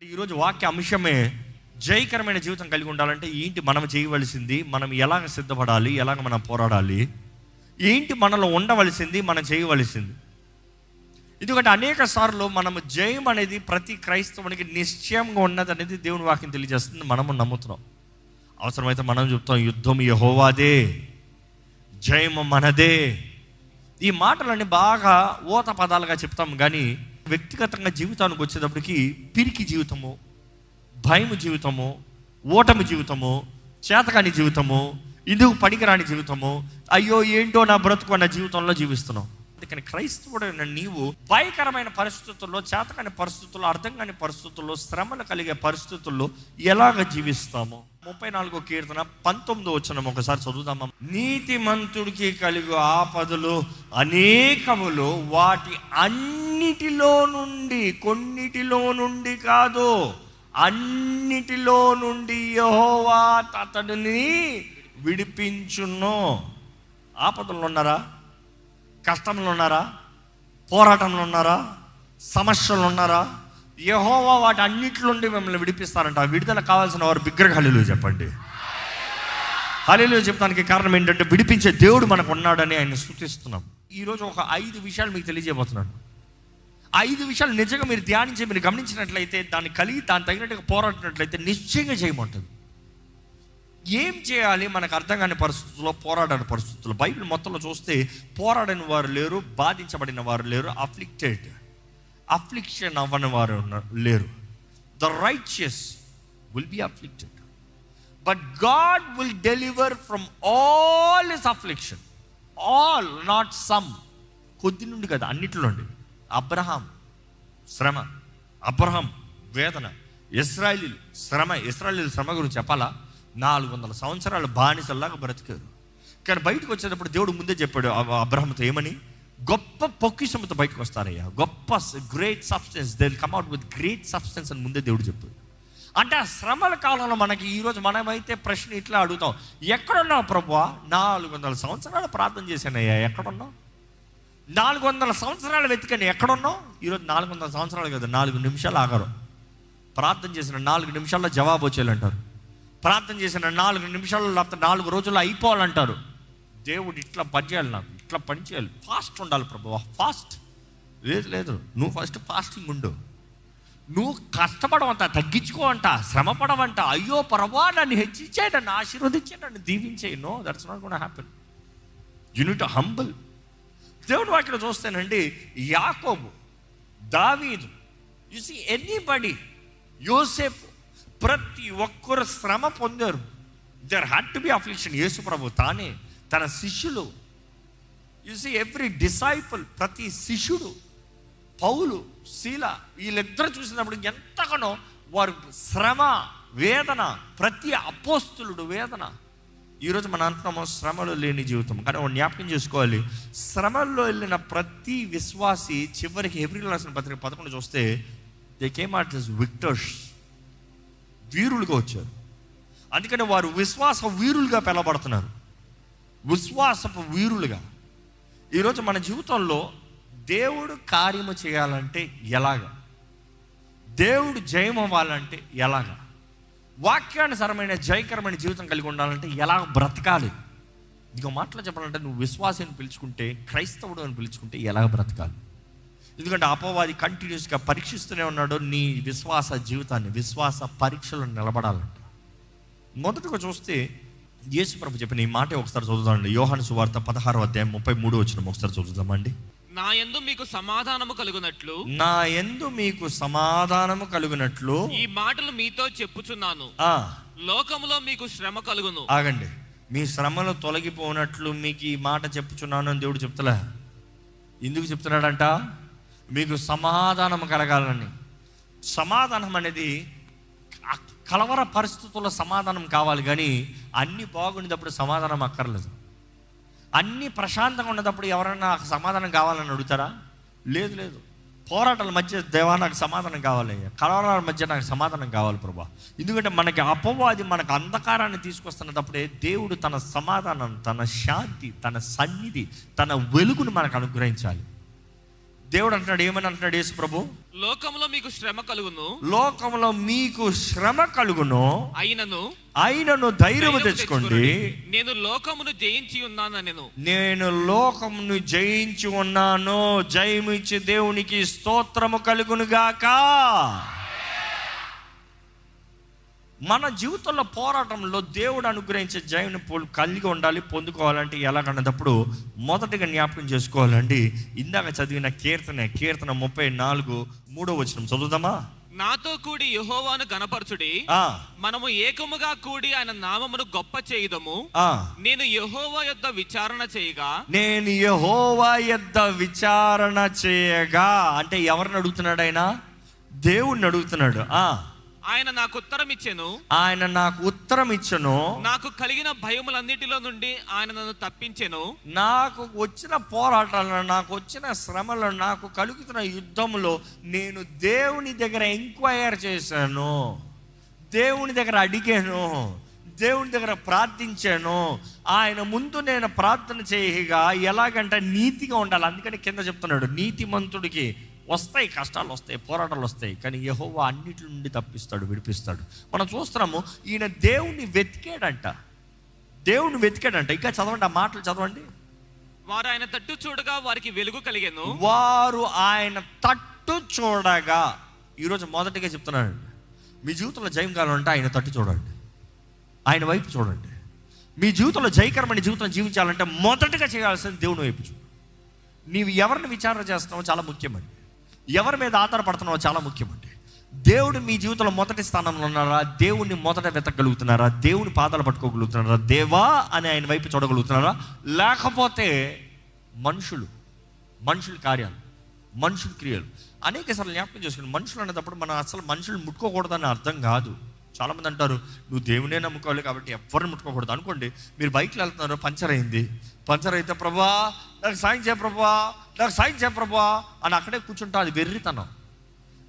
ఈరోజు వాక్య అంశమే జయకరమైన జీవితం కలిగి ఉండాలంటే ఏంటి మనం చేయవలసింది, మనం ఎలాగ సిద్ధపడాలి, ఎలాగ మనం పోరాడాలి, ఏంటి మనలో ఉండవలసింది, మనం చేయవలసింది. ఎందుకంటే అనేక సార్లు మనము జయం అనేది ప్రతి క్రైస్తవునికి నిశ్చయంగా ఉన్నది అనేది దేవుని వాక్యం తెలియజేస్తుంది. మనము నమ్ముతున్నాం. అవసరమైతే మనం చెప్తాం, యుద్ధం యెహోవాదే, జయము మనదే. ఈ మాటలన్నీ బాగా ఓత పదాలుగా చెప్తాం, కానీ వ్యక్తిగతంగా జీవితానికి వచ్చేటప్పటికి పిరికి జీవితము, భయము జీవితము, ఓటమి జీవితము, చేతకాని జీవితము, ఇందుకు పనికిరాని జీవితము, అయ్యో ఏంటో నా బ్రతుకు అన్న జీవితంలో జీవిస్తున్నాం. అందుకని క్రైస్తవుడైన నీవు భయకరమైన పరిస్థితుల్లో, చేతకాని పరిస్థితుల్లో, అర్థం కాని పరిస్థితుల్లో, శ్రమలు కలిగే పరిస్థితుల్లో ఎలాగ జీవిస్తాము? 34వ కీర్తన 19వ వచనం ఒకసారి చదువుదామా. నీతిమంతుడికి కలిగే ఆపదలు అనేకములు, వాటి అన్నిటిలో నుండి, కొన్నిటిలో నుండి కాదు, అన్నిటిలో నుండి యెహోవా అతడిని విడిపించును. ఆపదలు ఉన్నారా? కష్టంలో ఉన్నారా? పోరాటంలో ఉన్నారా? సమస్యలు ఉన్నారా? యెహోవా వాటి అన్నిటిలో నుండి మిమ్మల్ని విడిపిస్తారంట. ఆ విడుదల కావాల్సిన వారు బిగ్గరగా హల్లెలూయా చెప్పండి. హల్లెలూయా చెప్పడానికి కారణం ఏంటంటే విడిపించే దేవుడు మనకు ఉన్నాడని ఆయన స్తుతిస్తున్నాం. ఈరోజు ఒక 5 విషయాలు మీకు తెలియజేయబోతున్నాను. 5 విషయాలు నిజంగా మీరు ధ్యానించి, మీరు గమనించినట్లయితే, దాన్ని కలిగి దాన్ని తగినట్టుగా పోరాడినట్లయితే నిశ్చయంగా చేయమంటుంది. ఏం చేయాలి మనకు అర్థం కాని పరిస్థితుల్లో, పోరాడని పరిస్థితుల్లో? బైబిల్ మొత్తంలో చూస్తే పోరాడని వారు లేరు, బాధించబడిన వారు లేరు, అఫ్లిక్షన్ అవ్వని వారు లేరు. The righteous will be afflicted, but God will deliver from all his affliction. All, not some. కొద్ది నుండి కదా, అన్నిటిలో నుండి. అబ్రహాం శ్రమ, అబ్రహాం వేదన, ఇశ్రాయేలీయులు శ్రమ. ఇశ్రాయేలీయుల శ్రమ గురించి చెప్పాలా? 400 సంవత్సరాలు బానిసల్లాగా బ్రతికారు. కానీ బయటకు వచ్చేటప్పుడు దేవుడు ముందే చెప్పాడు అబ్రహాంతో ఏమని? గొప్ప పొక్కిషంతో బయటకు వస్తారయ్యా, గొప్ప great substance, they will come out with great substance అని ముందే దేవుడు చెప్పాడు. అంటే ఆ శ్రమల కాలంలో మనకి ఈరోజు మనమైతే ప్రశ్న ఇట్లా అడుగుతాం, ఎక్కడున్నావు ప్రభువా? 400 సంవత్సరాలు ప్రార్థన చేశానయ్యా, ఎక్కడున్నావు? 400 సంవత్సరాలు వెతికాను, ఎక్కడున్నావు? ఈరోజు 400 సంవత్సరాలు కదా, 4 నిమిషాలు ఆగరు. ప్రార్థన చేసిన 4 నిమిషాల్లో జవాబు వచ్చేయాలంటారు. ప్రార్థన చేసిన 4 నిమిషాల్లో, లేకపోతే 4 రోజుల్లో అయిపోవాలంటారు. దేవుడు ఇట్లా పని చేయాలి, నాకు ఇట్లా పని చేయాలి, ఫాస్ట్ ఉండాలి ప్రభువా. ఫాస్ట్ లేదు, నువ్వు ఫస్ట్ ఫాస్టింగ్ ఉండు. నువ్వు కష్టపడవంట, తగ్గించుకోవంట, శ్రమ పడవంట. అయ్యో ప్రభువా నన్ను హెచ్చించే, నన్ను ఆశీర్వదించే, నన్ను దీవించే. No, that's not gonna happen. You need to humble. దేవుడు వాక్యం చూస్తేనండి, యాకోబు, దావీదు, యు సీ ఎనీబడి, యోసేపు, ప్రతి ఒక్కరు శ్రమ పొందారు. There had to be affliction. యేసు ప్రభు తానే, తన శిష్యులు, యు సీ ఎవ్రీ డిసైపుల్, ప్రతి శిష్యుడు, పౌలు, శీల, వీళ్ళిద్దరు చూసినప్పుడు ఎంతగానో వారు శ్రమ, వేదన, ప్రతి అపోస్తులుడు వేదన. ఈరోజు మన అంటున్నాము శ్రమలు లేని జీవితం. కానీ జ్ఞాపకం చేసుకోవాలి, శ్రమల్లో వెళ్ళిన ప్రతి విశ్వాసి చివరికి హెబ్రీయులకు రాసిన పత్రిక 11 చూస్తే, దే కేమ్ అవుట్ యాస్ విక్టర్స్, వీరులుగా వచ్చారు. అందుకని వారు విశ్వాస వీరులుగా పిలవబడుతున్నారు, విశ్వాసపు వీరులుగా. ఈరోజు మన జీవితంలో దేవుడు కార్యము చేయాలంటే ఎలాగా, దేవుడు జయం అవ్వాలంటే ఎలాగా, వాక్యానుసారమైన జయకరమైన జీవితం కలిగి ఉండాలంటే ఎలా బ్రతకాలి? ఇంకో మాటలో చెప్పాలంటే, నువ్వు విశ్వాసాన్ని పిలుచుకుంటే, క్రైస్తవుడు అని పిలుచుకుంటే ఎలాగ బ్రతకాలి? ఎందుకంటే అపవాది కంటిన్యూస్గా పరీక్షిస్తూనే ఉన్నాడు నీ విశ్వాస జీవితాన్ని. విశ్వాస పరీక్షలు నిలబడాలంట. మొదటగా చూస్తే యేసు ప్రభు చెప్పిన ఈ మాట ఒకసారి చదువుదామండి. యోహాను సువార్త 16వ అధ్యాయం 33వ వచనం ఒకసారి చదువుదామండి. నా యందు మీకు సమాధానము కలుగునట్లు, నా యందు మీకు సమాధానము కలుగునట్లు ఈ మాటలు మీతో చెప్పుచున్నాను. లోకములో మీకు శ్రమ కలుగును. ఆగండి. మీ శ్రమలు తొలగిపోనట్లు మీకు ఈ మాట చెప్పుచున్నాను అని దేవుడు చెప్తలే. ఎందుకు చెప్తున్నాడంట? మీకు సమాధానం కలగాలని. సమాధానం అనేది కలవర పరిస్థితుల్లో సమాధానం కావాలి, కానీ అన్నీ బాగుండేటప్పుడు సమాధానం అక్కర్లేదు. అన్నీ ప్రశాంతంగా ఉన్నప్పుడు ఎవరైనా సమాధానం కావాలని అడుగుతారా? లేదు. పోరాటాల మధ్య దేవా నాకు సమాధానం కావాలి, కలవరాల మధ్య నాకు సమాధానం కావాలి ప్రభా. ఎందుకంటే మనకి అపవాది మనకు అంధకారాన్ని తీసుకొస్తున్నప్పుడే దేవుడు తన సమాధానం, తన శాంతి, తన సన్నిధి, తన వెలుగును మనకు అనుగ్రహించాలి. దేవుడు అంటున్నాడు, ఏమని అంటున్నాడు యేసు ప్రభు? లోకంలో మీకు శ్రమ కలుగును, లోకంలో మీకు శ్రమ కలుగును, అయినను ధైర్యము తెచ్చుకోండి, నేను లోకమును జయించి ఉన్నాను. నేను లోకమును జయించి ఉన్నాను. జయము ఇచ్చి దేవునికి స్తోత్రము కలుగును గాక. మన జీవితంలో పోరాటంలో దేవుడు అనుగ్రహించే జయం కలిగి ఉండాలి, పొందుకోవాలంటే ఎలాగన్నప్పుడు మొదటిగా జ్ఞాపకం చేసుకోవాలండి. ఇందాక చదివిన కీర్తన 34:3 చదువుదామా? నాతో కూడి యెహోవాను గణపరచుడి, మనము ఏకముగా కూడి ఆయన నామమును గొప్ప చేయుదము. నేను యెహోవా యొద్ద విచారణ చేయగా అంటే ఎవరిని అడుగుతున్నాడు? ఆయన దేవుణ్ణి అడుగుతున్నాడు. ఆయన నాకు ఉత్తరం ఇచ్చెను, నాకు కలిగిన భయములన్నిటిలో నుండి ఆయన నన్ను తప్పించెను. నాకు వచ్చిన పోరాటాలను, నాకు వచ్చిన శ్రమలను, నాకు కలుగుతున్న యుద్ధంలో నేను దేవుని దగ్గర ఎంక్వైర్ చేశాను, దేవుని దగ్గర అడిగాను, దేవుని దగ్గర ప్రార్థించాను. ఆయన ముందు నేను ప్రార్థన చేయగా ఎలాగంటే నీతిగా ఉండాలి. అందుకని కింద చెప్తున్నాడు, నీతిమంతుడికి వస్తాయి, కష్టాలు వస్తాయి, పోరాటాలు వస్తాయి, కానీ యెహోవా అన్నిటి నుండి తప్పిస్తాడు, విడిపిస్తాడు. మనం చూస్తున్నాము, ఈయన దేవుణ్ణి వెతికాడంట. ఇంకా చదవండి, ఆ మాటలు చదవండి. వారు ఆయన తట్టు చూడగా వారికి వెలుగు కలిగెను. వారు ఆయన తట్టు చూడగా. ఈరోజు మొదటిగా చెప్తున్నాడు, మీ జీవితంలో జయం కావాలంటే ఆయన తట్టు చూడండి, ఆయన వైపు చూడండి. మీ జీవితంలో జయకరమైన జీవితం జీవించాలంటే మొదటిగా చేయాల్సింది దేవుని వైపు చూడు. నీవు ఎవరిని విచారణ చేస్తున్నావో చాలా ముఖ్యమండి, ఎవరి మీద ఆధారపడుతున్నావో చాలా ముఖ్యమండి. దేవుడు మీ జీవితంలో మొదటి స్థానంలో ఉన్నారా? దేవుణ్ణి మొదట వెతకగలుగుతున్నారా? దేవుని పాదాలు పట్టుకోగలుగుతున్నారా? దేవా అని ఆయన వైపు చూడగలుగుతున్నారా? లేకపోతే మనుషుల కార్యాలు, మనుషుల క్రియలు. అనేక సార్లు జ్ఞాపకం చేసుకుని, మనుషులు అనేటప్పుడు మనం అసలు మనుషులు ముట్టుకోకూడదని అర్థం కాదు. చాలామంది అంటారు, నువ్వు దేవునే నమ్ముకోవాలి కాబట్టి ఎవరిని ముట్టుకోకూడదు. అనుకోండి, మీరు బైక్లో వెళ్తున్నారు, పంచర్ అయితే ప్రభువా నాకు సాయం చేయ ప్రభువా అని అక్కడే కూర్చుంటా. అది వెర్రితనం.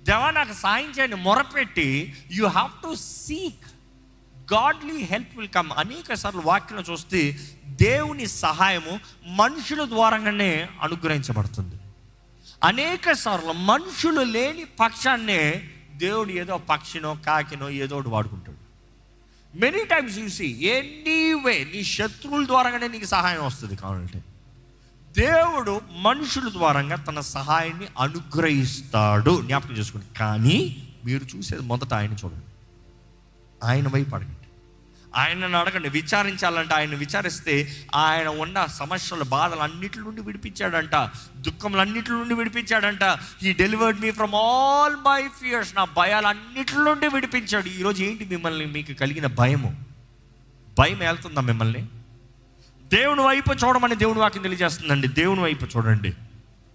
దేవా నాకు సాయం చేయని మొరపెట్టి, you have to seek godly help will come. అనేక సార్లు వాక్యం చూస్తే దేవుని సహాయము మనుషుల ద్వారానే అనుగ్రహించబడుతుంది. అనేక సార్లు మనుషులు లేని పక్షాన్నే దేవుడు ఏదో పక్షినో కాకినో ఏదో ఒకటి వాడుకుంటాడు. Many times you see, anyway నీ శత్రువుల ద్వారానే నీకు సహాయం వస్తుంది. కావాలంటే దేవుడు మనుషుల ద్వారంగా తన సహాయాన్ని అనుగ్రహిస్తాడు. జ్ఞాపకం చేసుకోండి. కానీ మీరు చూసేది మొదట ఆయన చూడండి, ఆయన వైపు అడగండి, ఆయనను అడగండి. విచారించాలంటే ఆయన విచారిస్తే ఆయన ఉన్న సమస్యల బాధలు అన్నిటి నుండి విడిపించాడంట, దుఃఖములన్నిటి నుండి విడిపించాడంట. He delivered me from all my fears. నా భయాలు అన్నిటి నుండి విడిపించాడు. ఈరోజు ఏంటి మీకు కలిగిన భయం వెళ్తుందా మిమ్మల్ని? దేవుని వైపు చూడమని దేవుని వాక్యం తెలియజేస్తుందండి. దేవుని వైపు చూడండి.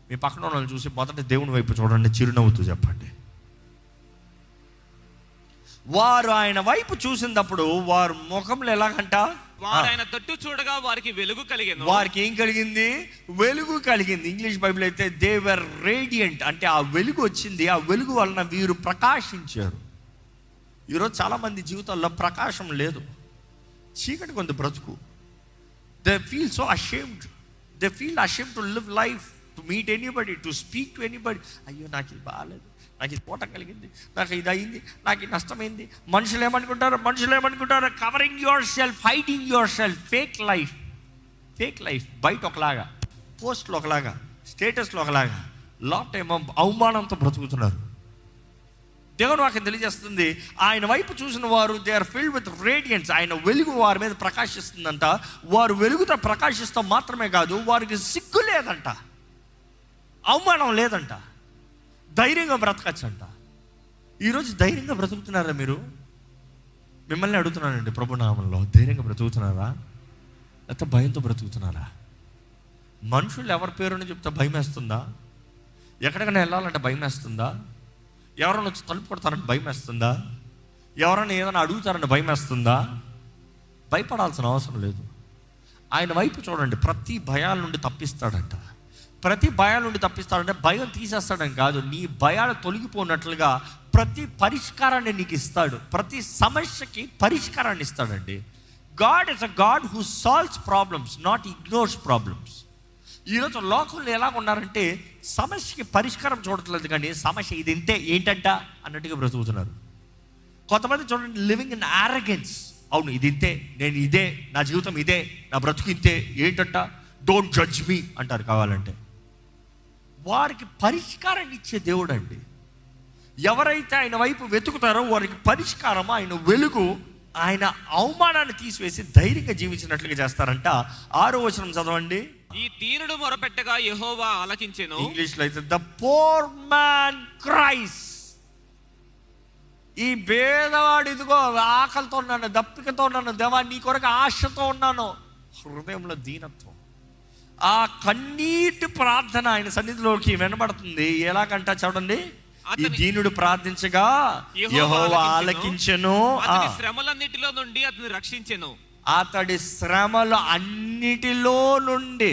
మీ పక్కన వాళ్ళని చూసి మొదట దేవుని వైపు చూడండి, చిరునవ్వుతూ చెప్పండి. వారు ఆయన వైపు చూసినప్పుడు వారు ముఖంలో ఎలాగంట? వారు ఆయన తట్టు చూడగా వారికి వెలుగు కలిగింది. వారికి ఏం కలిగింది? వెలుగు కలిగింది. ఇంగ్లీష్ బైబిల్ అయితే దే వర్ రేడియంట్, అంటే ఆ వెలుగు వచ్చింది. ఆ వెలుగు వలన వీరు ప్రకాశించారు. ఈరోజు చాలామంది జీవితాల్లో ప్రకాశం లేదు, చీకటి కొంత బ్రతుకు. They feel so ashamed, they feel ashamed to live life, to meet anybody, to speak to anybody. అయ్యో నాకు ఇది బాగాలేదు, నాకు ఇది పోట కలిగింది, నాకు ఇది అయింది, నాకు ఇది నష్టమైంది. మనుషులు ఏమనుకుంటారు? Covering your self, hiding your self. Fake life బయట ఒకలాగా, పోస్ట్లో ఒకలాగా, స్టేటస్లో ఒకలాగా, లాట్ ఏమో అవమానంతో బ్రతుకుతున్నారు. దేవుని వాక్యం తెలియజేస్తుంది, ఆయన వైపు చూసిన వారు they are filled with radiance. ఆయన వెలుగు వారి మీద ప్రకాశిస్తుందంట. వారు వెలుగుతో ప్రకాశిస్తాం మాత్రమే కాదు, వారికి సిగ్గు లేదంట, అవమానం లేదంట, ధైర్యంగా బ్రతకచ్చంట. ఈరోజు ధైర్యంగా బ్రతుకుతున్నారా మీరు? మిమ్మల్ని అడుగుతున్నానండి, ప్రభునామంలో ధైర్యంగా బ్రతుకుతున్నారా లేకపోతే భయంతో బ్రతుకుతున్నారా? మనుషులు ఎవరి పేరుని చెప్తే భయం వేస్తుందా? ఎక్కడికైనా వెళ్ళాలంటే భయం వేస్తుందా? ఎవరైనా వచ్చి తలుపు కొడతారంటే భయం వేస్తుందా? ఎవరైనా ఏదైనా అడుగుతారంటే భయం వేస్తుందా? భయపడాల్సిన అవసరం లేదు. ఆయన వైపు చూడండి. ప్రతి భయాల నుండి తప్పిస్తాడంట. భయం తీసేస్తాడని కాదు, నీ భయాలు తొలగిపోయినట్లుగా ప్రతి పరిష్కారాన్ని నీకు ఇస్తాడు. ప్రతి సమస్యకి పరిష్కారాన్ని ఇస్తాడండి. God is a God who solves problems, not ignores problems. ఈరోజు లోకంలో ఎలా ఉన్నారంటే సమస్యకి పరిష్కారం చూడట్లేదు, కానీ సమస్య ఇది ఇంతే ఏంటంట అన్నట్టుగా బ్రతుకుతున్నారు. కొంతమంది చూడండి, లివింగ్ ఇన్ ఆరగెన్స్. అవును ఇది ఇంతే, నేను ఇదే, నా జీవితం ఇదే, నా బ్రతుకు ఇంతే, ఏంటంట డోంట్ జడ్జ్ మీ అంటారు కావాలంటే. వారికి పరిష్కారాన్ని ఇచ్చే దేవుడు అండి. ఎవరైతే ఆయన వైపు వెతుకుతారో వారికి పరిష్కారం, ఆయన వెలుగు, ఆయన అవమానాన్ని తీసివేసి ధైర్యంగా జీవించినట్లుగా చేస్తారంట. 6వ వచనం చదవండి. ఈ దీనుడు మొరపెట్టగా యెహోవా ఆలకించెను. ఇంగ్లీష్ లో అయితే ద పోర్ మ్యాన్ క్రైస్. ఈ పేదవాడు ఇదిగో ఆకలితో ఉన్నాను, దప్పికతో ఉన్నాను, దేవా నీ కొరకు ఆశతో ఉన్నాను. హృదయంలో దీనత్వం, ఆ కన్నీటి ప్రార్థన ఆయన సన్నిధిలోకి వినబడుతుంది. ఎలాగంట చూడండి, ఈ దీనుడు ప్రార్థించగా యెహోవా ఆలకించెను, శ్రమలన్నిటిలో నుండి అతన్ని రక్షించెను. అతడి శ్రమలు అన్నిటిలో నుండి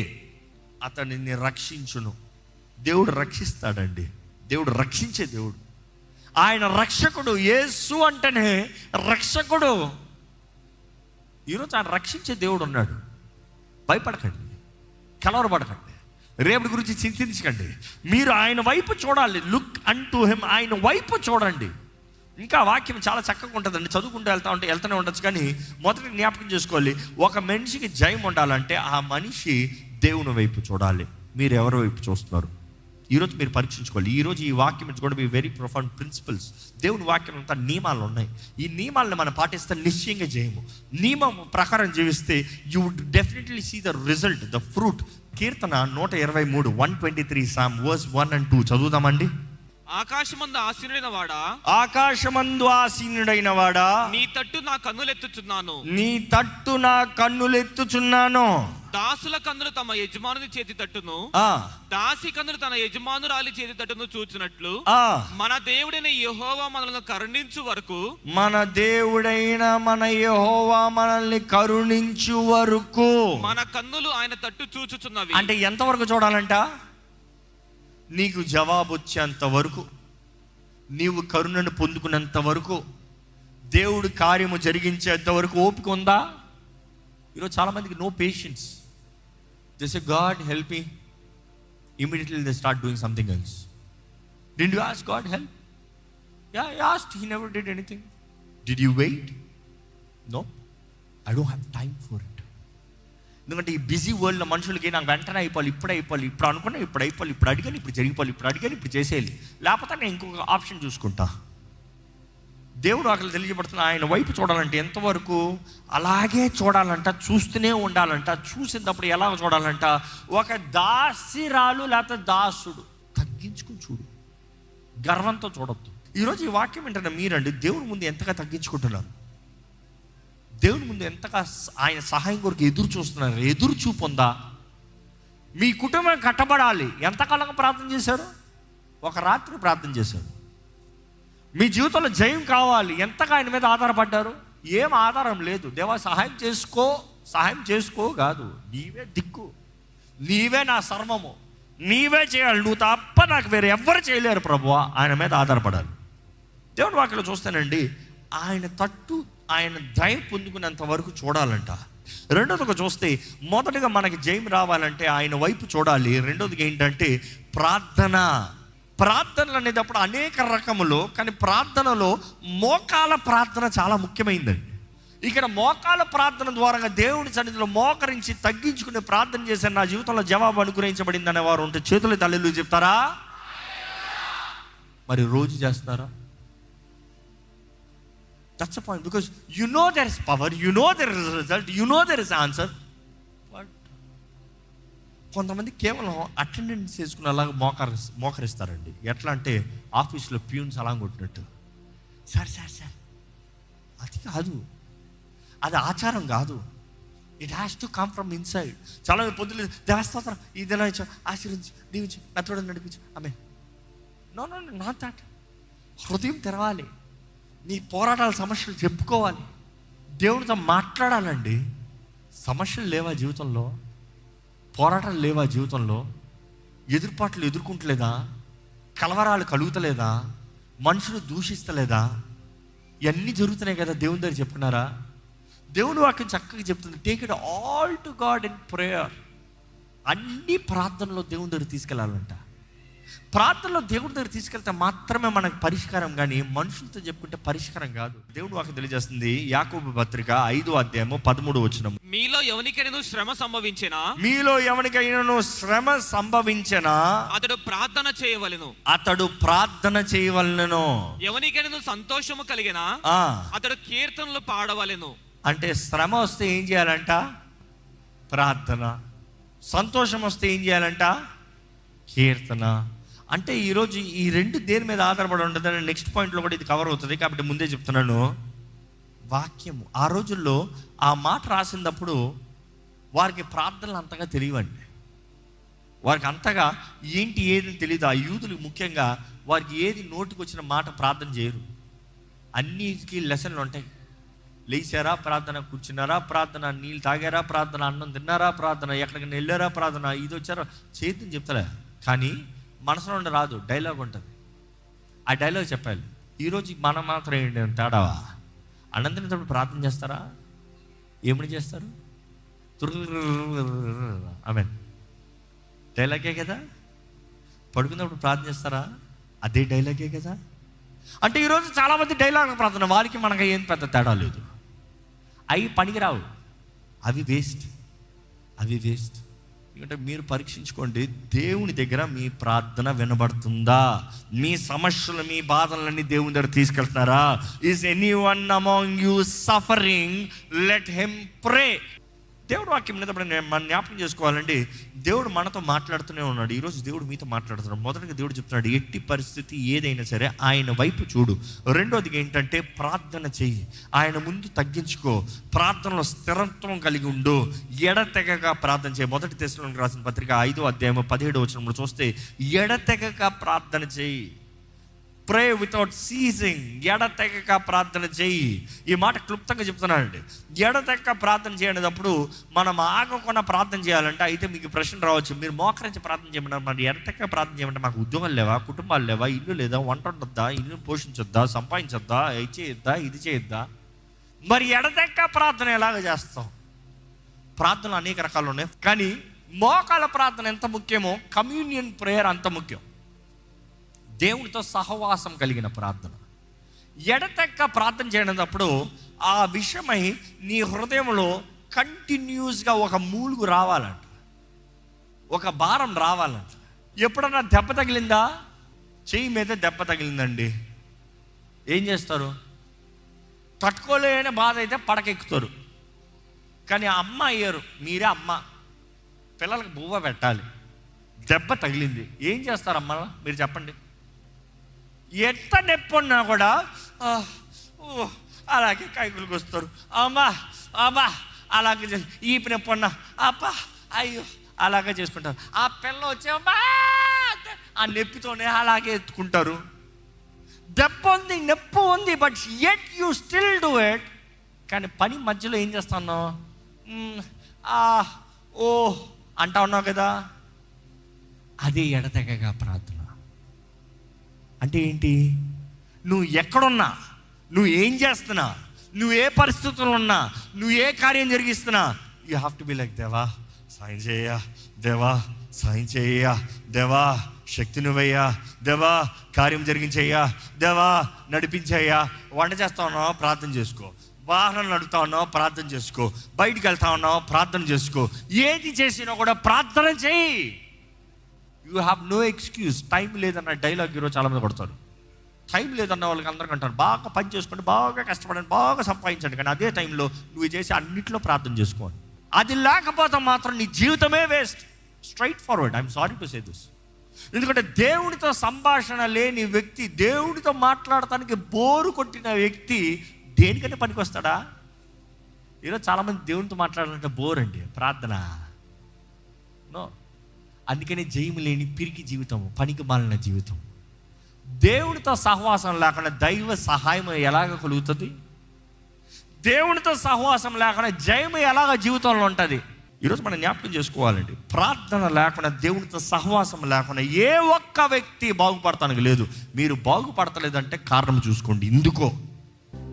అతడిని రక్షించును. దేవుడు రక్షిస్తాడండి. దేవుడు రక్షించే దేవుడు. ఆయన రక్షకుడు. యేసు అంటేనే రక్షకుడు. ఈరోజు ఆయన రక్షించే దేవుడు ఉన్నాడు. భయపడకండి, కలవరపడకండి, రేపటి గురించి చింతించకండి. మీరు ఆయన వైపు చూడాలి. Look unto him. ఆయన వైపు చూడండి. ఇంకా వాక్యం చాలా చక్కగా ఉంటుందండి. చదువుకుంటూ వెళ్తూనే ఉండొచ్చు, కానీ మొదటి జ్ఞాపకం చేసుకోవాలి, ఒక మనిషికి జయం ఉండాలంటే ఆ మనిషి దేవుని వైపు చూడాలి. మీరు ఎవరి వైపు చూస్తున్నారు? ఈరోజు మీరు పరీక్షించుకోవాలి. ఈరోజు ఈ వాక్యం కూడా మీ వెరీ ప్రొఫౌండ్ ప్రిన్సిపల్స్. దేవుని వాక్యం అంతా నియమాలు ఉన్నాయి. ఈ నియమాలను మనం పాటిస్తే నిశ్చయంగా జయము. నియమం ప్రకారం జీవిస్తే you would definitely see the result, the fruit. కీర్తన 123 123 Psalm verse 1 and 2 చదువుదామండి. ఆకాశమందు ఆసీనుడైన వాడా, ఆకాశమందు ఆసీనుడైన వాడా, నీ తట్టు నా కన్నులెత్తుచున్నాను, నీ తట్టు నా కన్నులెత్తుచున్నాను. దాసుల కన్నులు తమ యజమానుని చేతి తట్టును, దాసి కన్నులు తన యజమానురాలి చేతి తట్టును చూచినట్లు మన దేవుడైన యెహోవా మనల్ని కరుణించు వరకు, మన దేవుడైన మన యెహోవా మనల్ని కరుణించు వరకు మన కన్నులు ఆయన తట్టు చూచుచున్నవి. అంటే ఎంతవరకు చూడాలంట? నీకు జవాబు వచ్చేంత వరకు, నీవు కరుణను పొందుకునేంత వరకు, దేవుడు కార్యము జరిగించేంత వరకు ఓపిక ఉందా? ఈరోజు చాలామందికి no patience. They say God help me, immediately they start doing something else. Did you ask God help? Yeah, I asked, he never did anything. Did you wait? No, I don't have time for it. ఎందుకంటే ఈ busy వరల్డ్లో మనుషులకి నాకు వెంటనే అయిపోవాలి, ఇప్పుడు అయిపోవాలి, ఇప్పుడు అనుకున్నా ఇప్పుడు అయిపోవాలి, ఇప్పుడు అడిగాను ఇప్పుడు జరిగిపోవాలి, ఇప్పుడు అడిగాను ఇప్పుడు చేసేయాలి, లేకపోతే నేను ఇంకొక ఆప్షన్ చూసుకుంటా. దేవుడు అక్కడ తెలియబడుతున్న ఆయన వైపు చూడాలంటే ఎంతవరకు? అలాగే చూడాలంట, చూస్తూనే ఉండాలంట. చూసినప్పుడు ఎలా చూడాలంట? ఒక దాసిరాలు లేకపోతే దాసుడు తగ్గించుకుని చూడు, గర్వంతో చూడొద్దు. ఈరోజు ఈ వాక్యం ఏంటంటే మీరండి దేవుని ముందు ఎంతగా తగ్గించుకుంటున్నారు, దేవుని ముందు ఎంతగా ఆయన సహాయం కొరకు ఎదురు చూస్తున్నారు. ఎదురు చూపు ఉందా? మీ కుటుంబం కట్టబడాలి. ఎంతకాలంగా ప్రార్థన చేశారు? ఒక రాత్రి ప్రార్థన చేశారు. మీ జీవితంలో జయం కావాలి. ఎంతగా ఆయన మీద ఆధారపడ్డారు? ఏం ఆధారం లేదు. దేవా సహాయం చేసుకో, సహాయం చేసుకో కాదు, నీవే దిక్కు, నీవే నా సర్వము, నీవే చేయాలి, నువ్వు తప్ప నాకు వేరే ఎవ్వరు చేయలేరు ప్రభువా. ఆయన మీద ఆధారపడాలి. దేవుని వాక్యంలో చూస్తానండి, ఆయన తట్టు ఆయన దయ పొందుకునేంత వరకు చూడాలంట. రెండోదిగా చూస్తే, మొదటిగా మనకి జయం రావాలంటే ఆయన వైపు చూడాలి. రెండోదిగా ఏంటంటే ప్రార్థన. ప్రార్థనలు అనేటప్పుడు అనేక రకములు, కానీ ప్రార్థనలో మోకాల ప్రార్థన చాలా ముఖ్యమైనదండి. ఇక్కడ మోకాల ప్రార్థన ద్వారా దేవుని సన్నిధిలో మోకరించి తగ్గించుకుని ప్రార్థన చేశాను, నా జీవితంలో జవాబు అనుగ్రహించబడింది అనేవారు ఉంటే చేతులు తల్లిలు చెప్తారా? మరి రోజు చేస్తారా? That's the point, because you know there is power, you know there is a result, you know there is an answer. But కొంతమంది కేవలం అటెండెన్స్ చేసుకుని అలాగ మోకరిస్తారండి. ఎట్లా అంటే ఆఫీస్లో ప్యూన్స్ అలా కొట్టినట్టు. సార్ సార్ సార్, అది కాదు, అది ఆచారం కాదు. It has to come from inside. చాలా పొద్దులు దేవస్థానం ఇదేనా ఆశీర్వించు, దీవించు, నా తోడు నడిపించు, ఆమె నో నో నాట్ దాట్. హృదయం తెరవాలి. నీ పోరాటాల సమస్యలు చెప్పుకోవాలి, దేవునితో మాట్లాడాలండి. సమస్యలు లేవా జీవితంలో? పోరాటాలు లేవా జీవితంలో? ఎదురుపాట్లు ఎదుర్కొంటలేదా? కలవరాలు కలుగుతలేదా? మనుషులు దూషిస్తలేదా? ఇవన్నీ జరుగుతున్నాయి కదా. దేవుని దగ్గర చెప్పుకున్నారా? దేవుని వాక్యం చక్కగా చెప్తుంది, take it all to God in prayer. అన్ని ప్రార్థనలో దేవుని దగ్గర తీసుకెళ్ళాలంట. ప్రార్థనలో దేవుడి దగ్గర తీసుకెళ్తే మాత్రమే మనకు పరిష్కారం, కానీ మనుషులతో చెప్పుకుంటే పరిష్కారం కాదు. దేవుడు వాక్యం తెలియజేస్తుంది, యాకోబు పత్రిక 5:13 మీలో ఎవరికైనా శ్రమ సంభవించెనా అతడు ప్రార్థన చేయవలెను. ఎవరికైనా సంతోషము కలిగినా అతడు కీర్తనలు పాడవలెను. అంటే శ్రమ వస్తే ఏం చేయాలంట? ప్రార్థన. సంతోషం వస్తే ఏం చేయాలంట? కీర్తన. అంటే ఈరోజు ఈ రెండు దేని మీద ఆధారపడి ఉంటుందని నెక్స్ట్ పాయింట్లో కూడా ఇది కవర్ అవుతుంది, కాబట్టి ముందే చెప్తున్నాను. వాక్యము. ఆ రోజుల్లో ఆ మాట రాసినప్పుడు వారికి ప్రార్థనలు అంతగా తెలియవండి. వారికి అంతగా ఏంటి ఏది తెలియదు. ఆ యూదులకు ముఖ్యంగా వారికి ఏది నోటికి వచ్చిన మాట ప్రార్థన చేయరు. అన్నిటికీ లెసన్లు ఉంటాయి. లేచారా ప్రార్థన, కూర్చున్నారా ప్రార్థన, నీళ్ళు తాగారా ప్రార్థన, అన్నం తిన్నారా ప్రార్థన, ఎక్కడికైనా వెళ్ళారా ప్రార్థన, ఇది వచ్చారా చేతిని చెప్తారా. కానీ మనసులో ఉండి రాదు, డైలాగ్ ఉంటుంది. ఆ డైలాగ్ చెప్పాలి. ఈరోజు మనం మాత్రం ఏంటి తేడావా? అన్నం తినేటప్పుడు ప్రార్థన చేస్తారా? ఏమని చేస్తారు? ఆమేన్. డైలాగే కదా. పడుకున్నప్పుడు ప్రార్థన చేస్తారా? అదే డైలాగే కదా. అంటే ఈరోజు చాలామంది డైలాగ్ ప్రార్థన, వారికి మనకి ఏం పెద్ద తేడా లేదు. అవి పనికిరావు, అవి వేస్ట్. ఎందుకంటే మీరు పరీక్షించుకోండి, దేవుని దగ్గర మీ ప్రార్థన వినబడుతుందా? మీ సమస్యలు, మీ బాధలన్నీ దేవుని దగ్గర తీసుకెళ్తున్నారా? Is anyone among you suffering? Let him pray. దేవుడు వాక్యం వినేటప్పుడు మనం జ్ఞాపకం చేసుకోవాలండి, దేవుడు మనతో మాట్లాడుతూనే ఉన్నాడు. ఈరోజు దేవుడు మీతో మాట్లాడుతున్నాడు. మొదటిగా దేవుడు చెప్తున్నాడు, ఎట్టి పరిస్థితి ఏదైనా సరే ఆయన వైపు చూడు. రెండోదిగా ఏంటంటే ప్రార్థన చెయ్యి, ఆయన ముందు తగ్గించుకో, ప్రార్థనలో స్థిరత్వం కలిగి ఉండు, ఎడతెగక ప్రార్థన చేయి. మొదటి తెస్సలోనికీయులకు రాసిన పత్రిక 5:17 చూస్తే ఎడతెగక ప్రార్థన చేయి. ప్రే వితౌట్ సీజింగ్. ఎడతెగక ప్రార్థన చేయి. ఈ మాట క్లుప్తంగా చెప్తున్నానండి. ఎడతెగక ప్రార్థన చేయనప్పుడు మనం ఆగకుండా ప్రార్థన చేయాలంటే, అయితే మీకు ప్రశ్న రావచ్చు, మీరు మోకరించి ప్రార్థన చేయమన్నారు, మరి ఎడతెగక ప్రార్థన చేయమంటే మాకు ఉద్యోగాలు లేవా, కుటుంబాలు లేవా, ఇల్లు లేదా, వంట ఉండొద్దా, ఇల్లు పోషించొద్దా, సంపాదించొద్దా, ఇది చేయొద్దా? మరి ఎడతెగక ప్రార్థన ఎలాగ చేస్తాం? ప్రార్థనలు అనేక రకాలు ఉన్నాయి, కానీ మోకాల ప్రార్థన ఎంత ముఖ్యమో కమ్యూనియన్ ప్రేయర్ అంత ముఖ్యం. దేవుడితో సహవాసం కలిగిన ప్రార్థన. ఎడతెక్క ప్రార్థన చేయనప్పుడు ఆ విషయమై నీ హృదయంలో కంటిన్యూస్గా ఒక మూలుగు రావాలంట, ఒక భారం రావాలంట. ఎప్పుడన్నా దెబ్బ తగిలిందా? చెయ్యి మీద దెబ్బ తగిలిందండి, ఏం చేస్తారు? తట్టుకోలేని బాధ అయితే పడకెక్కుతారు. కానీ అమ్మ అయ్యారు, మీరే అమ్మ, పిల్లలకు బువ్వ పెట్టాలి, దెబ్బ తగిలింది, ఏం చేస్తారమ్మా మీరు చెప్పండి? ఎంత నొప్పి ఉన్నా కూడా అలాగే కైకులకు వస్తారు. అమ్మా అలాగే ఈపు నొప్పి ఉన్నా అబ్బా అయ్యో అలాగే చేసుకుంటారు. ఆ పిల్ల వచ్చే ఆ నొప్పితోనే అలాగే ఎత్తుకుంటారు. దెబ్బ ఉంది, నొప్పి ఉంది, but yet you still do it. కానీ పని మధ్యలో ఏం చేస్తాను? ఓ అంటా ఉన్నావు కదా. అదే ఎడతెగక ప్రార్థన అంటే ఏంటి? నువ్వు ఎక్కడున్నా, నువ్వు ఏం చేస్తున్నా, నువ్వు ఏ పరిస్థితుల్లో ఉన్నా, నువ్వు ఏ కార్యం జరిగిస్తున్నా, you have to be like, దేవా సాయం చేయ, దేవా సాయం చేయ, దేవా శక్తి నువ్వయ్యా, దేవా కార్యం జరిగించేయ్యా, దేవా నడిపించేయ్యా. వంట చేస్తా ఉన్నావు, ప్రార్థన చేసుకో. వాహనం నడుపుతా ఉన్నావు, ప్రార్థన చేసుకో. బయటికి వెళ్తా ఉన్నావు, ప్రార్థన చేసుకో. ఏది చేసినా కూడా ప్రార్థన చేయి. You have no excuse. Time లేదన్న డైలాగ్ ఈరోజు చాలామంది కొడతారు. టైం లేదన్న వాళ్ళకి అందరికీ అంటారు, బాగా పని చేసుకోండి, బాగా కష్టపడండి, బాగా సంపాదించండి, కానీ అదే టైంలో నువ్వు చేసి అన్నింటిలో ప్రార్థన చేసుకోవాలి. అది లేకపోతే మాత్రం నీ జీవితమే waste. Straight forward, I'm sorry to say this. ఎందుకంటే దేవుడితో సంభాషణ లేని వ్యక్తి, దేవుడితో మాట్లాడటానికి బోరు కొట్టిన వ్యక్తి దేనికంటే పనికి వస్తాడా? ఈరోజు చాలామంది దేవునితో మాట్లాడాలంటే బోర్ అండి, ప్రార్థన నో. అందుకనే జయము లేని పిరికి జీవితం, పనికి మాలిన జీవితం. దేవుడితో సహవాసం లేకుండా దైవ సహాయం ఎలాగ కలుగుతుంది? దేవుడితో సహవాసం లేకుండా జయం ఎలాగ జీవితంలో ఉంటుంది? ఈరోజు మనం జ్ఞాపకం చేసుకోవాలండి, ప్రార్థన లేకుండా, దేవుడితో సహవాసం లేకుండా ఏ ఒక్క వ్యక్తి బాగుపడతానికి లేదు. మీరు బాగుపడతలేదంటే కారణం చూసుకోండి, ఎందుకో.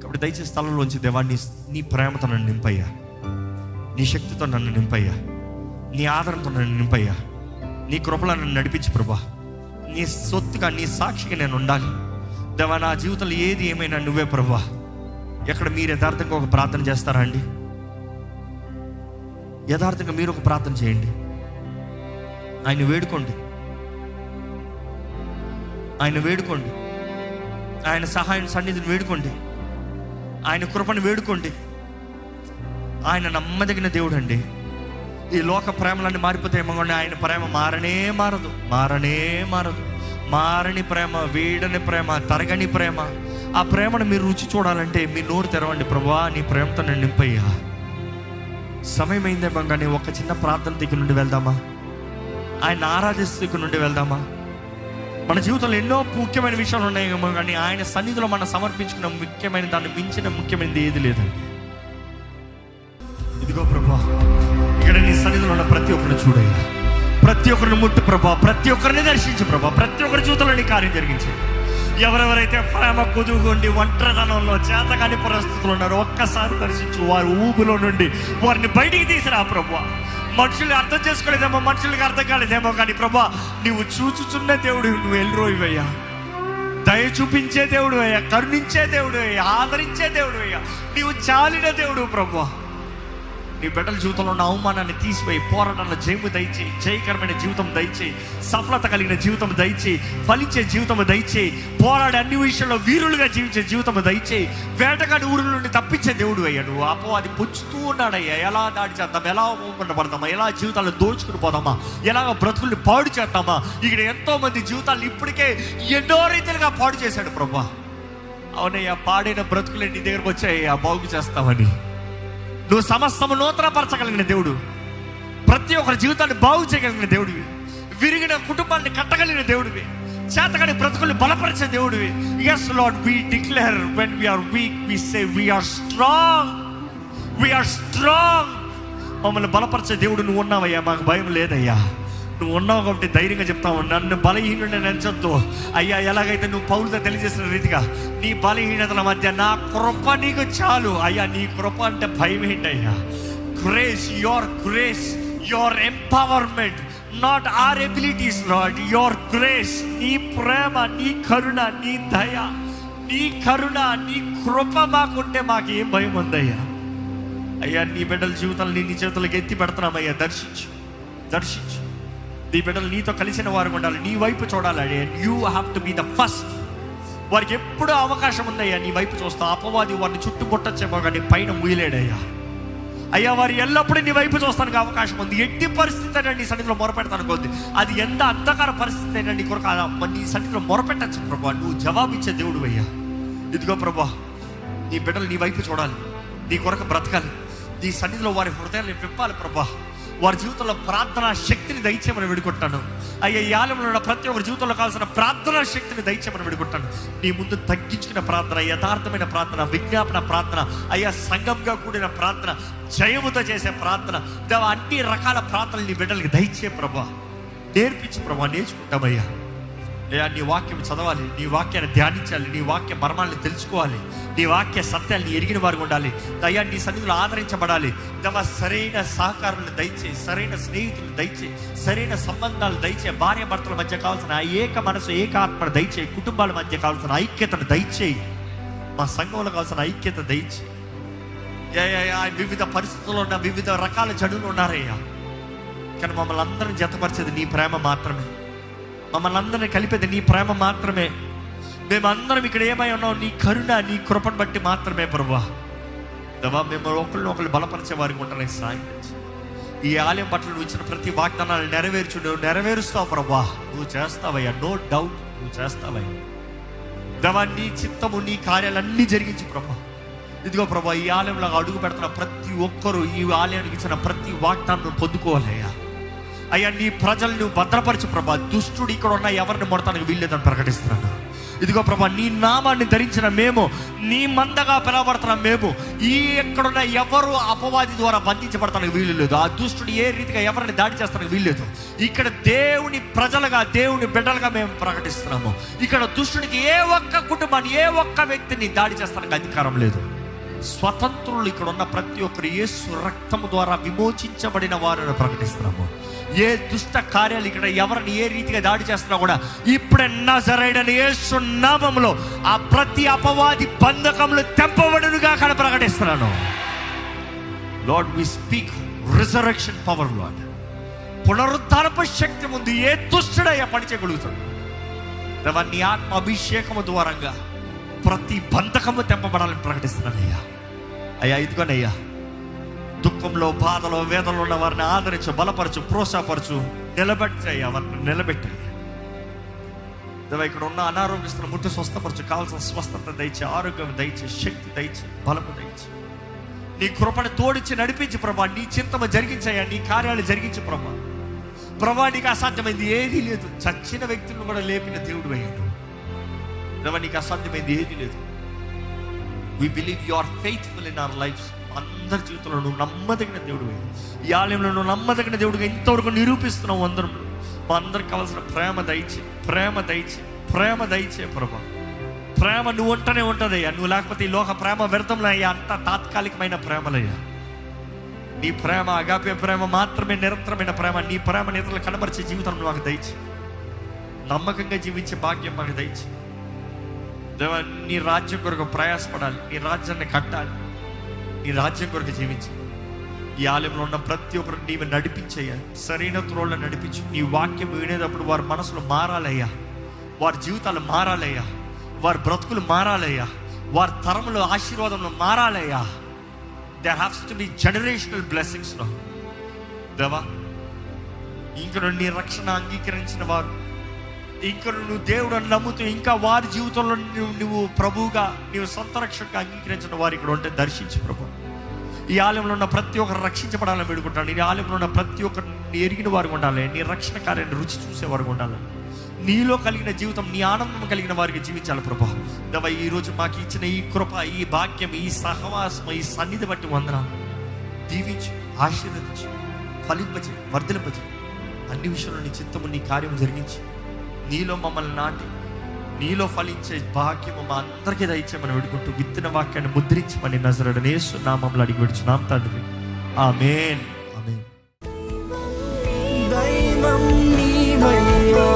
కాబట్టి దయచేసి స్థలంలోంచి, దేవా నీ ప్రేమతో నన్ను నింపయ్యా, నీ శక్తితో నన్ను నింపయ్యా, నీ ఆదరణతో నన్ను నింపయ్యా. నీ కృపలో నన్ను నడిపించు ప్రభా. నీ సొత్తుగా, నీ సాక్షిగా నేను ఉండాలి దేవా. నా జీవితంలో ఏది ఏమైనా నువ్వే ప్రభా. ఎక్కడ మీరు యథార్థంగా ఒక ప్రార్థన చేస్తారా అండి? యథార్థంగా మీరు ఒక ప్రార్థన చేయండి. ఆయన వేడుకోండి, ఆయన వేడుకోండి, ఆయన సహాయం సన్నిధిని వేడుకోండి, ఆయన కృపను వేడుకోండి. ఆయన నమ్మదగిన దేవుడు అండి. ఈ లోక ప్రేమలన్నీ మారిపోతాయేమో కానీ ఆయన ప్రేమ మారనే మారదు, మారనే మారదు. మారని ప్రేమ, వీడని ప్రేమ, తరగని ప్రేమ. ఆ ప్రేమను మీరు రుచి చూడాలంటే మీ నోరు తెరవండి. ప్రభువా, నీ ప్రేమతో నేను నింపయ్యా. సమయం అయిందేమో కానీ ఒక చిన్న ప్రార్థన దగ్గర నుండి వెళ్దామా? ఆయన ఆరాధిస్తూ దగ్గర నుండి వెళ్దామా? మన జీవితంలో ఎన్నో ముఖ్యమైన విషయాలు ఉన్నాయేమో కానీ ఆయన సన్నిధిలో మనం సమర్పించుకున్న ముఖ్యమైన, దాన్ని మించిన ముఖ్యమైనది ఏది లేదండి. ఇదిగో ప్రభా, ఇక్కడ నీ సన్నిధిలో ఉన్న ప్రతి ఒక్కరిని చూడయ్యా. ప్రతి ఒక్కరిని ముట్టు ప్రభా, ప్రతి ఒక్కరిని దర్శించు ప్రభా. ప్రతి ఒక్కరి జీవితంలో నీ కార్యం జరిగించు. ఎవరెవరైతే ప్రేమ కుదుగుండి ఒంటరితనంలో చేతకాని పరిస్థితులు ఉన్నారో ఒక్కసారి దర్శించు. వారి ఊబిలో నుండి వారిని బయటికి తీసిరా ప్రభా. మనుషులు అర్థం చేసుకోలేదేమో, మనుషులకి అర్థం కాలేదేమో కానీ ప్రభా, నువ్వు చూచుచున్న దేవుడు, నువ్వు ఎల్రోయివయ్యా. దయ చూపించే దేవుడు అయ్యా, కరుణించే దేవుడు అయ్యా, ఆదరించే దేవుడు అయ్యా. నీవు చాలిన దేవుడు ప్రభా. నీ బిడ్డల జీవితంలో ఉన్న అవమానాన్ని తీసిపోయి పోరాటంలో జయము దయచేయి, జయకరమైన జీవితం దయచేయి, సఫలత కలిగిన జీవితం దయచేయి, ఫలించే జీవితం దయచేయి, పోరాడే అన్ని విషయంలో వీరులుగా జీవించే జీవితం దయచేయి. వేటగాడి ఊరుల నుండి తప్పించే దేవుడు అయ్యా. నువ్వు అపవాది పుంచుతూ ఉన్నాడయ్యా. ఎలా దాడి చేద్దాం, ఎలా అవమానపడతామా, ఎలా జీవితాలను దోచుకుని పోదామా, ఎలాగ బ్రతుకుల్ని పాడు చేద్దామా. ఇక్కడ ఎంతో మంది జీవితాలు ఇప్పటికే ఎన్నో రీతిలుగా పాడు చేశాడు ప్రభా. అవునయ్యా, పాడైన బ్రతుకులే నీ దగ్గరకు వచ్చాయ్యా, బాగు చేస్తామని. నువ్వు సమస్తము నూతనపరచగలిగిన దేవుడు, ప్రతి ఒక్కరి జీవితాన్ని బాగు చేయగలిగిన దేవుడివి, విరిగిన కుటుంబాన్ని కట్టగలిగిన దేవుడివి, చేతగాని బ్రతుకుల్ని బలపరిచే దేవుడివి. yes Lord, we declare when we are weak we say we are strong, we are strong. మమ్మల్ని బలపరిచే దేవుడు నువ్వు ఉన్నావయ్యా, మాకు భయం లేదయ్యా. నువ్వు ఉన్నావు కాబట్టి ధైర్యంగా చెప్తావు, నన్ను బలహీనుడిని ఎంచొద్దు అయ్యా. ఎలాగైతే నువ్వు పౌలుతో తెలియజేసిన రీతిగా నీ బలహీనతల మధ్య నా కృప నీకు చాలు అయ్యా. నీ కృప అంటే భయం ఏంటయ్యా? Grace, your empowerment, not are abilities lord, your grace. నీ ప్రేమ, నీ కరుణ, నీ దయ, నీ కరుణ, నీ కృప మాకుంటే మాకు ఏం భయం ఉందయ్యా. అయ్యా, నీ బిడ్డల జీవితాలు నీ చేతులకు ఎత్తి పెడుతున్నామయ్యా. దర్శించు. నీ బిడ్డలు నీతో కలిసిన వారు ఉండాలి, నీ వైపు చూడాలి. You have to be the first. వారికి ఎప్పుడూ అవకాశం ఉందయ్యా నీ వైపు చూస్తా. అపవాది వారిని చుట్టుముట్టచ్చేమో కానీ పైన ముయ్యలేడయ్యా. అయ్యా, వారు ఎల్లప్పుడూ నీ వైపు చూస్తానికి అవకాశం ఉంది. ఎట్టి పరిస్థితి అయినా నీ సన్నిధిలో మొరపెడతాను కొద్ది, అది ఎంత అంధకార పరిస్థితి అయినా నీ కొరకు నీ సన్నిధిలో మొరపెట్టచ్చు ప్రభా. నువ్వు జవాబిచ్చే దేవుడు అయ్యా. ఇదిగో ప్రభా, నీ బిడ్డలు నీ వైపు చూడాలి, నీ కొరకు బ్రతకాలి, నీ సన్నిధిలో వారి హృదయాన్ని విప్పాలి ప్రభా. వారి జీవితంలో ప్రార్థనా శక్తిని దయచేయమని వేడుకుంటాను అయ్యా. ఈ ఆలయంలో ఉన్న ప్రతి ఒక్కరి జీవితంలో కావాల్సిన ప్రార్థనా శక్తిని దయచేయమని వేడుకుంటాను. నీ ముందు తగ్గించుకున్న ప్రార్థన, యథార్థమైన ప్రార్థన, విజ్ఞాపన ప్రార్థన అయ్యా, సంఘంగా కూడిన ప్రార్థన, జయముతో చేసే ప్రార్థన, అన్ని రకాల ప్రార్థనలు నీ బిడ్డలకి దయచే ప్రభా. నేర్పించి ప్రభా, నేర్చుకుంటామయ్యా. అయ్యా, నీ వాక్యం చదవాలి, నీ వాక్యాన్ని ధ్యానించాలి, నీ వాక్య మర్మాలను తెలుసుకోవాలి, నీ వాక్య సత్యాన్ని ఎరిగిన వారు ఉండాలి అయ్యా. నీ సన్నిధిలో ఆదరించబడాలి దేవా. సరైన సహకారాలు దయచేయి, సరైన స్నేహితులు దయచేయి, సరైన సంబంధాలు దయచేయి. భార్య భర్తల మధ్య కావాల్సిన ఏక మనసు, ఏక ఆత్మ దయచేయి. కుటుంబాల మధ్య కావాల్సిన ఐక్యతను దయచేయి. మా సంఘంలో కావాల్సిన ఐక్యత దయచేయి. వివిధ పరిస్థితుల్లో ఉన్న వివిధ రకాల జనులు ఉన్నారయ్యా, కానీ మమ్మల్ని అందరినీ జతపరిచేది నీ ప్రేమ మాత్రమే. మమ్మల్ని అందరినీ కలిపేది నీ ప్రేమ మాత్రమే. మేమందరం ఇక్కడ ఏమై ఉన్నాం, నీ కరుణ, నీ కృపను బట్టి మాత్రమే ప్రభా. దేవా, మేము ఒకళ్ళు బలపరిచే వారికి ఉంటారని సాయం. ఈ ఆలయం పట్ల నువ్వు ఇచ్చిన ప్రతి వాగ్దానాలు నువ్వు నెరవేరుస్తావు ప్రభా. నువ్వు చేస్తావయ్యా, నో డౌట్ నువ్వు చేస్తావయ్యా. దేవా, నీ చిత్తము, నీ కార్యాలన్నీ జరిగించి ప్రభా. ఇదిగో ప్రభా, ఈ ఆలయంలో అడుగు పెడుతున్న ప్రతి ఒక్కరూ ఈ ఆలయానికి ఇచ్చిన ప్రతి వాగ్దానం పొందుకోవాలయ్యా. అయ్యా, నీ ప్రజలు నువ్వు భద్రపరచు ప్రభా. దుష్టుడు ఇక్కడ ఉన్న ఎవరిని మొడతానికి వీల్లేదని ప్రకటిస్తున్నాను. ఇదిగో ప్రభా, నీ నామాన్ని ధరించిన మేము, నీ మందగా పిలవబడుతున్న మేము, ఈ ఎక్కడున్న ఎవరు అపవాది ద్వారా బంధించబడతానికి వీలు లేదు. ఆ దుష్టుడు ఏ రీతిగా ఎవరిని దాడి చేస్తానికి వీల్లేదు. ఇక్కడ దేవుని ప్రజలుగా, దేవుని బిడ్డలుగా మేము ప్రకటిస్తున్నాము. ఇక్కడ దుష్టుడికి ఏ ఒక్క కుటుంబాన్ని, ఏ ఒక్క వ్యక్తిని దాడి చేస్తానికి అధికారం లేదు. స్వతంత్రులు ఇక్కడ ఉన్న ప్రతి ఒక్కరు యేసు రక్తము ద్వారా విమోచించబడిన వారిని ప్రకటిస్తున్నాము. ఏ దుష్ట కార్యాలు ఇక్కడ ఎవరిని ఏ రీతిగా దాడి చేస్తున్నా కూడా ఇప్పుడే నజరేయుడైన యేసు నామములో ఆ ప్రతి అపవాది బంధకములు తెంపబడునుగా అక్కడ ప్రకటిస్తున్నాను. Lord, we speak resurrection power. Lord, పునరుద్ధారపు శక్తి ముందు ఏ దుష్టుడయ్యా పని చేయగలుగుతాడు. దేవా, నీ ఆత్మ అభిషేకము ద్వారంగా ప్రతి బంధకము తెంపబడాలని ప్రకటిస్తున్నానయ్యా. అయ్యా, ఇదిగోనయ్యా, దుఃఖంలో, బాధలో, వేదనలో ఉన్న వారిని ఆదరించు, బలపరచు, ప్రోత్సాహపరచు, నిలబెట్టయ్యా, వారిని నిలబెట్టయ్యా. దేవా, ఇక్కడ ఉన్న అనారోగ్యస్తున్న ముట్టి స్వస్థపరచు, కావాల్సిన స్వస్థత దయచే, ఆరోగ్యం దయచే, శక్తి దయచే, బలము దయచే. నీ కృపను తోడిచ్చి నడిపించి ప్రభా. నీ చింతము జరిగించయ్యా, నీ కార్యాలు జరిగించు ప్రభా. ప్రభా, నీకు అసాధ్యమైంది ఏదీ లేదు. చచ్చిన వ్యక్తులను కూడా లేపిన దేవుడు అయ్యాడు. దేవా, నీకు అసాధ్యమైంది ఏదీ లేదు. We believe you are faithful in our lifes. అందరి జీవితంలో నువ్వు నమ్మదగిన దేవుడు. ఈ ఆలయంలో నువ్వు నమ్మదగిన దేవుడుగా ఇంతవరకు నిరూపిస్తున్నావు. అందరం మా అందరికి కావాల్సిన ప్రేమ దయచే, ప్రేమ దయచే, ప్రేమ దయచే ప్రభా. ప్రేమ నువ్వు ఉంటనే ఉంటుందయ్యా. నువ్వు లేకపోతే ఈ లోక ప్రేమ వ్యర్థంలో అయ్యా, అంత తాత్కాలికమైన ప్రేమలయ్యా. నీ ప్రేమ అగాపే ప్రేమ మాత్రమే నిరంతరమైన ప్రేమ. నీ ప్రేమ ఇతరులు కనబరిచే జీవితం మాకు దయచి, నమ్మకంగా జీవించే భాగ్యం మాకు దయచి. దేవా, నీ రాజ్యం కొరకు ప్రయాసపడాలి, నీ రాజ్యాన్ని కట్టాలి, నీ రాజ్యం కొరకు జీవించి ఈ ఆలయంలో ఉన్న ప్రతి ఒక్కరు నీవు నడిపించయ్యా, సరైన త్రోళ్ళ నడిపించు. నీ వాక్యం వినేటప్పుడు వారి మనసులు మారాలయ్యా, వారి జీవితాలు మారాలయ్యా, వారి బ్రతుకులు మారాలయ్యా, వారి తరములు ఆశీర్వాదంలో మారాలయ్యా. There has to be generational blessings now. దేవా, ఇంకా నీ రక్షణ అంగీకరించిన వారు, ఇంకా నువ్వు దేవుడు నమ్ముతూ ఇంకా వారి జీవితంలో నువ్వు ప్రభువుగా, నీవు సొంత రక్షణగా అంగీకరించిన వారు ఇక్కడ ఉంటే దర్శించు ప్రభు. ఈ ఆలయంలో ఉన్న ప్రతి ఒక్కరు రక్షించబడాలని వేడుకుంటాను. ఈ ఆలయంలో ఉన్న ప్రతి ఒక్కరిని ఎరిగిన వారు ఉండాలి, నీ రక్షణ కార్యాన్ని రుచి చూసేవారు ఉండాలి, నీలో కలిగిన జీవితం, నీ ఆనందం కలిగిన వారికి జీవించాలి ప్రభా. దేవా, ఈరోజు మాకు ఇచ్చిన ఈ కృప, ఈ భాగ్యం, ఈ సహవాసం, ఈ సన్నిధి బట్టి వందనాలు. దీవించు, ఆశీర్వదించు, ఫలింపచే, వర్ధలింపచే. అన్ని విషయంలో నీ చిత్తము, నీ కార్యము జరిగించి నీలో మమ్మల్ని నాటి నీలో ఫలించే భాగ్యము మా అందరికీ దయచేయమని వేడుకుంటూ విత్తిన వాక్యాన్ని ముద్రించమని నజరేయుడైన యేసు నామములో అడిగి విడుచున్నాం తండ్రి. ఆమేన్, ఆమేన్. దైవం నీవయ్యా.